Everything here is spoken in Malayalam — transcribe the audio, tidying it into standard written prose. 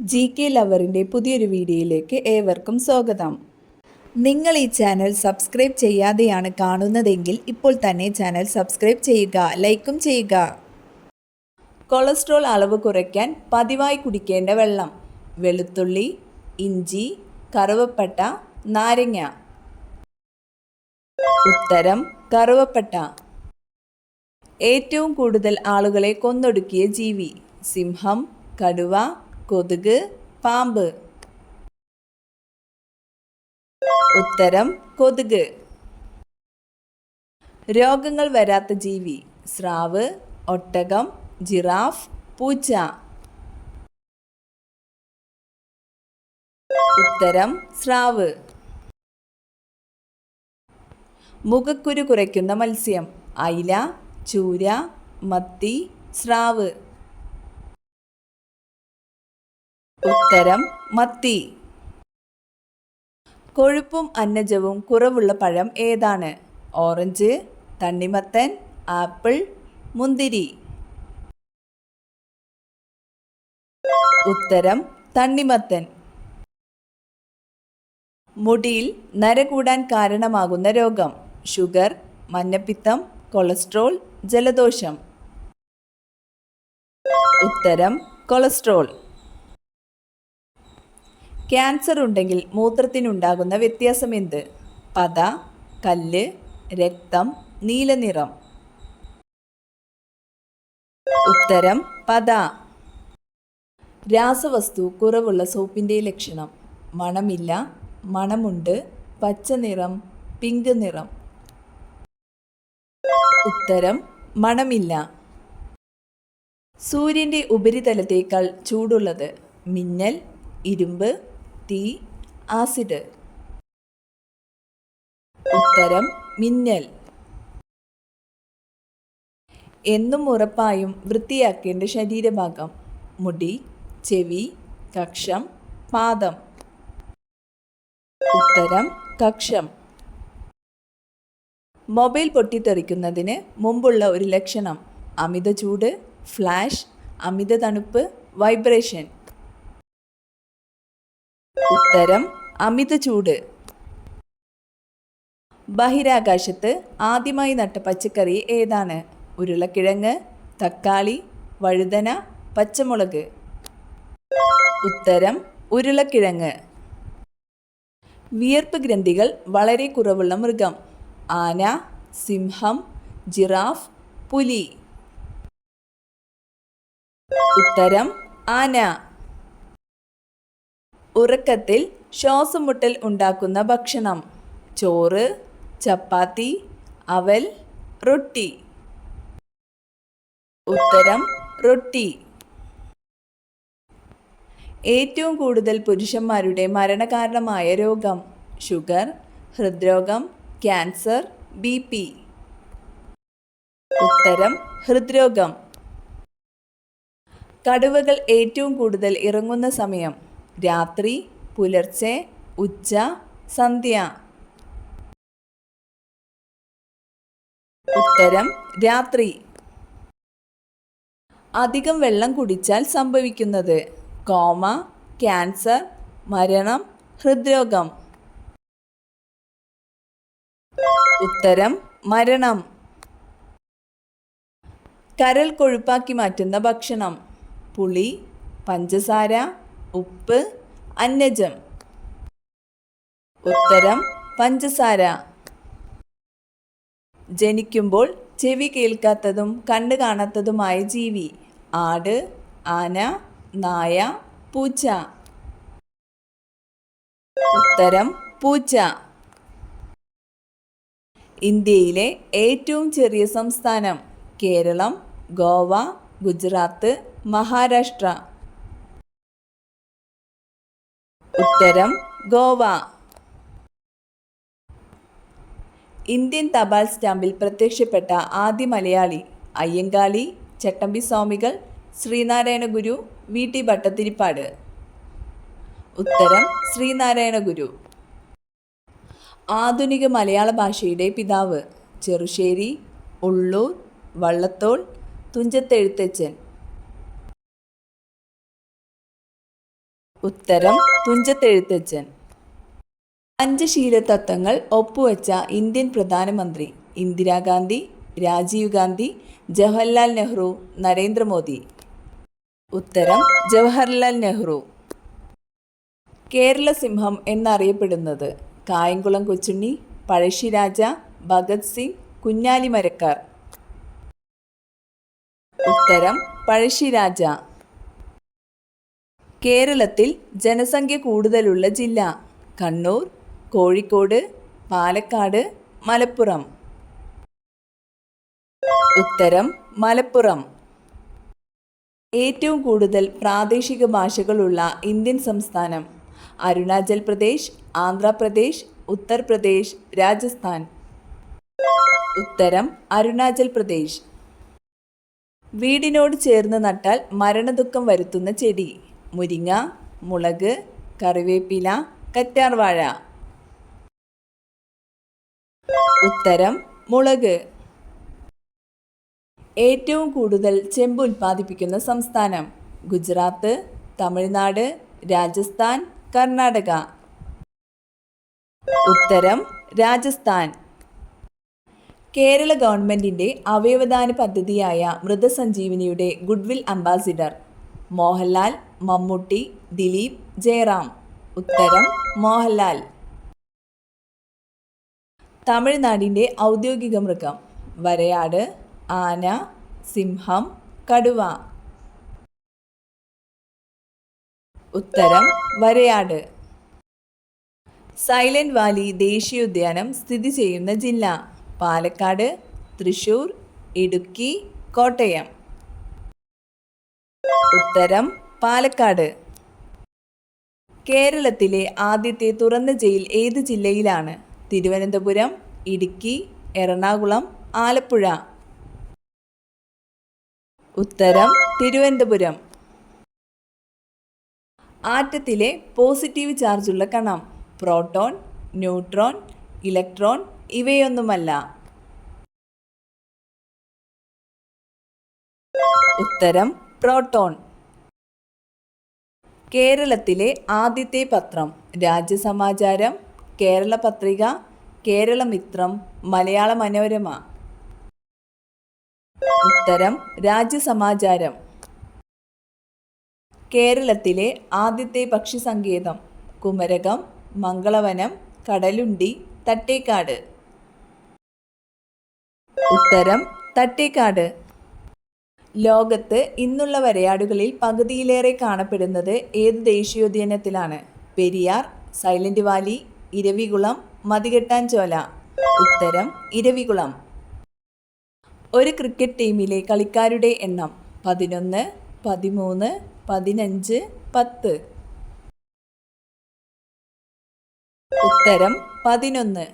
GK ലവറിൻ്റെ പുതിയൊരു വീഡിയോയിലേക്ക് ഏവർക്കും സ്വാഗതം. നിങ്ങൾ ഈ ചാനൽ സബ്സ്ക്രൈബ് ചെയ്യാതെയാണ് കാണുന്നതെങ്കിൽ ഇപ്പോൾ തന്നെ ചാനൽ സബ്സ്ക്രൈബ് ചെയ്യുക, ലൈക്കും ചെയ്യുക. കൊളസ്ട്രോൾ അളവ് കുറയ്ക്കാൻ പതിവായി കുടിക്കേണ്ട വെള്ളം: വെളുത്തുള്ളി, ഇഞ്ചി, കറുവപ്പട്ട, നാരങ്ങ. ഉത്തരം കറുവപ്പട്ട. ഏറ്റവും കൂടുതൽ ആളുകളെ കൊന്നൊടുക്കിയ ജീവി: സിംഹം, കടുവ, കൊതുക്, പാമ്പ്. ഉത്തരം കൊതുക്. രോഗങ്ങൾ വരാത്ത ജീവി: സ്രാവ്, ഒട്ടകം, ജിറാഫ്, പൂച്ച. ഉത്തരം സ്രാവ്. മുഖക്കുരു കുറയ്ക്കുന്ന മത്സ്യം: അയില, ചൂര, മത്തി, സ്രാവ്. ഉത്തരം മത്തി. കൊഴുപ്പും അന്നജവും കുറവുള്ള പഴം ഏതാണ്? ഓറഞ്ച്, തണ്ണിമത്തൻ, ആപ്പിൾ, മുന്തിരി. ഉത്തരം തണ്ണിമത്തൻ. മുടിയിൽ നര കൂടാൻ കാരണമാകുന്ന രോഗം: ഷുഗർ, മഞ്ഞപ്പിത്തം, കൊളസ്ട്രോൾ, ജലദോഷം. ഉത്തരം കൊളസ്ട്രോൾ. ക്യാൻസർ ഉണ്ടെങ്കിൽ മൂത്രത്തിനുണ്ടാകുന്ന വ്യത്യാസം എന്ത്? പത, കല്ല്, രക്തം, നീലനിറം. ഉത്തരം പത. രാസവസ്തു കുറവുള്ള സോപ്പിൻ്റെ ലക്ഷണം: മണമില്ല, മണമുണ്ട്, പച്ച നിറം, പിങ്ക് നിറം. ഉത്തരം മണമില്ല. സൂര്യൻ്റെ ഉപരിതലത്തേക്കാൾ ചൂടുള്ളത്: മിന്നൽ, ഇരുമ്പ്, തീ, ആസിഡ്. ഉത്തരം മിന്നൽ. എന്നും ഉറപ്പായും വൃത്തിയാക്കേണ്ട ശരീരഭാഗം: മുടി, ചെവി, കക്ഷം, പാദം. ഉത്തരം കക്ഷം. മൊബൈൽ പൊട്ടിത്തെറിക്കുന്നതിന് മുമ്പുള്ള ഒരു ലക്ഷണം: അമിത ചൂട്, ഫ്ലാഷ്, അമിത തണുപ്പ്, വൈബ്രേഷൻ. ഉത്തരം അമിത ചൂട്. ബഹിരാകാശത്ത് ആദ്യമായി നട്ട പച്ചക്കറി ഏതാണ്? ഉരുളക്കിഴങ്ങ്, തക്കാളി, വഴുതന, പച്ചമുളക്. ഉത്തരം ഉരുളക്കിഴങ്ങ്. വിയർപ്പ് ഗ്രന്ഥികൾ വളരെ കുറവുള്ള മൃഗം: ആന, സിംഹം, ജിറാഫ്, പുലി. ഉത്തരം ആന. ഉറക്കത്തിൽ ശ്വാസം മുട്ടൽ ഉണ്ടാക്കുന്ന ഭക്ഷണം: ചോറ്, ചപ്പാത്തി, അവൽ, റൊട്ടി. ഉത്തരം റൊട്ടി. ഏറ്റവും കൂടുതൽ പുരുഷന്മാരുടെ മരണകാരണമായ രോഗം: ഷുഗർ, ഹൃദ്രോഗം, ക്യാൻസർ, BP. ഉത്തരം ഹൃദ്രോഗം. കടുവകൾ ഏറ്റവും കൂടുതൽ ഇറങ്ങുന്ന സമയം: രാത്രി, പുലർച്ചെ, ഉച്ച, സന്ധ്യ. ഉത്തരം രാത്രി. അധികം വെള്ളം കുടിച്ചാൽ സംഭവിക്കുന്നത്: കോമ, ക്യാൻസർ, മരണം, ഹൃദ്രോഗം. ഉത്തരം മരണം. കരൾ കൊഴുപ്പാക്കി മാറ്റുന്ന ഭക്ഷണം: പുളി, പഞ്ചസാര, ഉപ്പ്, അന്നജം. ഉത്തരം പഞ്ചസാര. ജനിക്കുമ്പോൾ ചെവി കേൾക്കാത്തതും കണ്ണ് കാണാത്തതുമായ ജീവി: ആട്, ആന, നായ, പൂച്ച. ഉത്തരം പൂച്ച. ഇന്ത്യയിലെ ഏറ്റവും ചെറിയ സംസ്ഥാനം: കേരളം, ഗോവ, ഗുജറാത്ത്, മഹാരാഷ്ട്ര. ഉത്തരം ഗോവ. ഇന്ത്യൻ തപാൽ സ്റ്റാമ്പിൽ പ്രത്യക്ഷപ്പെട്ട ആദ്യ മലയാളി: അയ്യങ്കാളി, ചട്ടമ്പിസ്വാമികൾ, ശ്രീനാരായണ ഗുരു, VT ഭട്ടതിരിപ്പാട്. ഉത്തരം ശ്രീനാരായണ ഗുരു. ആധുനിക മലയാള ഭാഷയുടെ പിതാവ്: ചെറുശ്ശേരി, ഉള്ളൂർ, വള്ളത്തോൾ, തുഞ്ചത്തെഴുത്തച്ഛൻ. ഉത്തരം തുഞ്ചത്തെഴുത്തച്ഛൻ. പഞ്ചശീല തത്വങ്ങൾ ഒപ്പുവെച്ച ഇന്ത്യൻ പ്രധാനമന്ത്രി ഇന്ദിരാഗാന്ധി, രാജീവ് ഗാന്ധി, ജവഹർലാൽ നെഹ്റു, നരേന്ദ്രമോദി. ഉത്തരം ജവഹർലാൽ നെഹ്റു. കേരള സിംഹം എന്നറിയപ്പെടുന്നത് കായംകുളം കൊച്ചുണ്ണി, പഴശ്ശിരാജ, ഭഗത് സിംഗ്, കുഞ്ഞാലിമരക്കാർ. ഉത്തരം പഴശ്ശിരാജ. കേരളത്തിൽ ജനസംഖ്യ കൂടുതലുള്ള ജില്ല കണ്ണൂർ, കോഴിക്കോട്, പാലക്കാട്, മലപ്പുറം. ഉത്തരം മലപ്പുറം. ഏറ്റവും കൂടുതൽ പ്രാദേശിക ഭാഷകളുള്ള ഇന്ത്യൻ സംസ്ഥാനം അരുണാചൽ പ്രദേശ്, ആന്ധ്രാപ്രദേശ്, ഉത്തർപ്രദേശ്, രാജസ്ഥാൻ. ഉത്തരം അരുണാചൽ പ്രദേശ്. വീടിനോട് ചേർന്ന് നട്ടാൽ മരണദുഃഖം വരുത്തുന്ന ചെടി മുരിങ്ങ, മുളക്, കറിവേപ്പില, കറ്റാർവാഴ. ഉത്തരം മുളക്. ഏറ്റവും കൂടുതൽ ചെമ്പ് ഉൽപ്പാദിപ്പിക്കുന്ന സംസ്ഥാനം ഗുജറാത്ത്, തമിഴ്നാട്, രാജസ്ഥാൻ, കർണാടക. ഉത്തരം രാജസ്ഥാൻ. കേരള ഗവൺമെൻറ്റിൻ്റെ അവയവദാന പദ്ധതിയായ മൃതസഞ്ജീവനിയുടെ ഗുഡ്വിൽ അംബാസിഡർ മോഹൻലാൽ, മമ്മൂട്ടി, ദിലീപ്, ജയറാം. ഉത്തരം മോഹൻലാൽ. തമിഴ്നാടിൻ്റെ ഔദ്യോഗിക മൃഗം വരയാട്, ആന, സിംഹം, കടുവ. ഉത്തരം വരയാട്. സൈലന്റ് വാലി ദേശീയോദ്യാനം സ്ഥിതി ചെയ്യുന്ന ജില്ല പാലക്കാട്, തൃശൂർ, ഇടുക്കി, കോട്ടയം. ഉത്തരം പാലക്കാട്. കേരളത്തിലെ ആദ്യത്തെ തുറന്ന ജയിൽ ഏത് ജില്ലയിലാണ്? തിരുവനന്തപുരം, ഇടുക്കി, എറണാകുളം, ആലപ്പുഴ. ഉത്തരം തിരുവനന്തപുരം. ആറ്റത്തിലെ പോസിറ്റീവ് ചാർജുള്ള കണം പ്രോട്ടോൺ, ന്യൂട്രോൺ, ഇലക്ട്രോൺ, ഇവയൊന്നുമല്ല. ഉത്തരം പ്രോട്ടോൺ. കേരളത്തിലെ ആദ്യത്തെ പത്രം രാജ്യസമാചാരം, കേരള പത്രിക, കേരളമിത്രം, മലയാള മനോരമ. ഉത്തരം രാജ്യസമാചാരം. കേരളത്തിലെ ആദ്യത്തെ പക്ഷി സങ്കേതം കുമരകം, മംഗളവനം, കടലുണ്ടി, തട്ടേക്കാട്. ഉത്തരം തട്ടേക്കാട്. ലോകത്ത് ഇന്നുള്ള വരയാടുകളിൽ പകുതിയിലേറെ കാണപ്പെടുന്നത് ഏത് ദേശീയോദ്യാനത്തിലാണ്? Periyar, Silent Valley, Eravikulam, Mathikettanchola. ഉത്തരം ഇരവികുളം. ഒരു ക്രിക്കറ്റ് ടീമിലെ കളിക്കാരുടെ എണ്ണം 11, 13, 15, 10. ഉത്തരം 11.